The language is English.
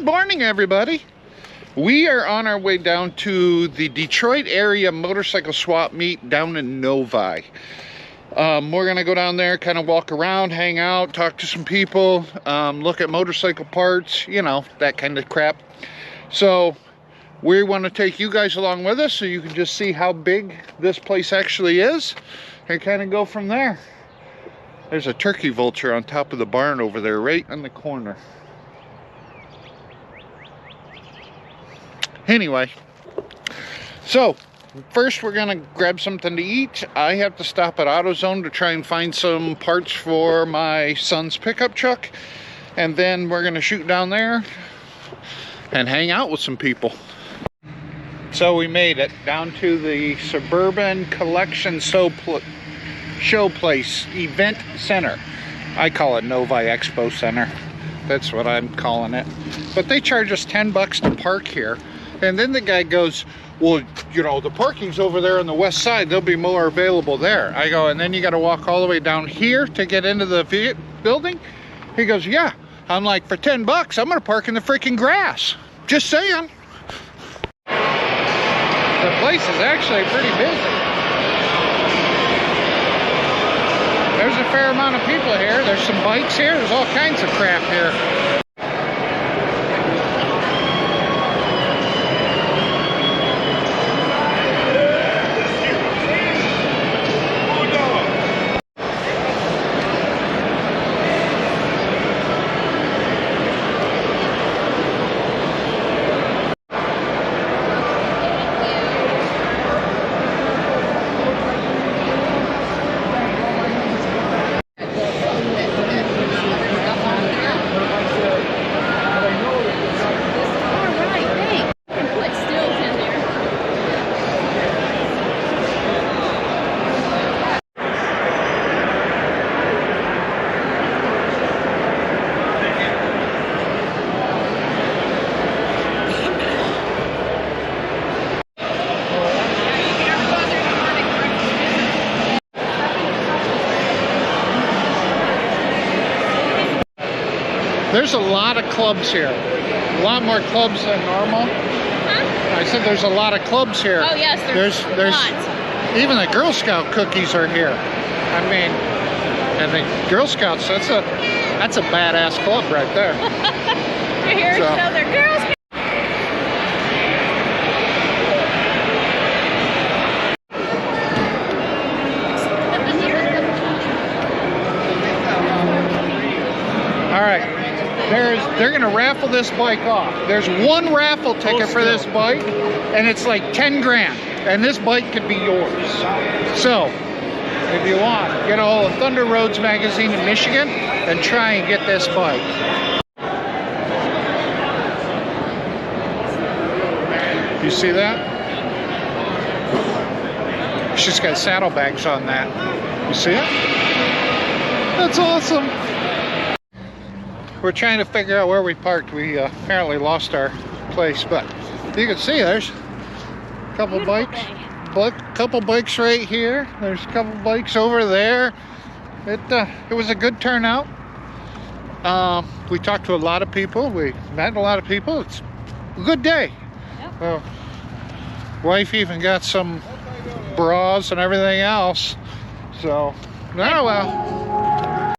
morning, everybody. We are on our way down to the Detroit area motorcycle swap meet down in Novi. We're gonna go down there, kind of walk around, hang out, talk to some people, look at motorcycle parts, you know, that kind of crap. So we want to take you guys along with us so you can just see how big this place actually is and kind of go from there. There's a turkey vulture on top of the barn over there, right in the corner. Anyway, so first we're gonna grab something to eat. I have to stop at AutoZone to try and find some parts for my son's pickup truck, and then we're gonna shoot down there and hang out with some people. So we made it down to the Suburban Collection Show Place Event Center. I call it Novi Expo Center. That's what I'm calling it. But they charge us 10 bucks to park here. And then the guy goes, well, you know, the parking's over there on the west side. There'll be more available there. I go, and then you got to walk all the way down here to get into the building? He goes, yeah. I'm like, for 10 bucks, I'm going to park in the freaking grass. Just saying. The place is actually pretty busy. There's a fair amount of people here. There's some bikes here. There's all kinds of crap here. There's a lot of clubs here. A lot more clubs than normal. Huh? I said there's a lot of clubs here. Oh yes, there's lots. Even the Girl Scout cookies are here. I mean, and the Girl Scouts, that's a badass club right there. They're here to show their Girl Scouts. All right. They're gonna raffle this bike off. There's one raffle ticket for this bike, and it's like 10 grand, and this bike could be yours. So, if you want, get a hold of Thunder Roads magazine in Michigan and try and get this bike. You see that? She's got saddlebags on that. You see it? That's awesome. We're trying to figure out where we parked. We apparently lost our place, but you can see there's a couple bikes. Couple bikes right here. There's a couple bikes over there. It was a good turnout. We talked to a lot of people. We met a lot of people. It's a good day. Yep. Wife even got some bras and everything else. So, now well.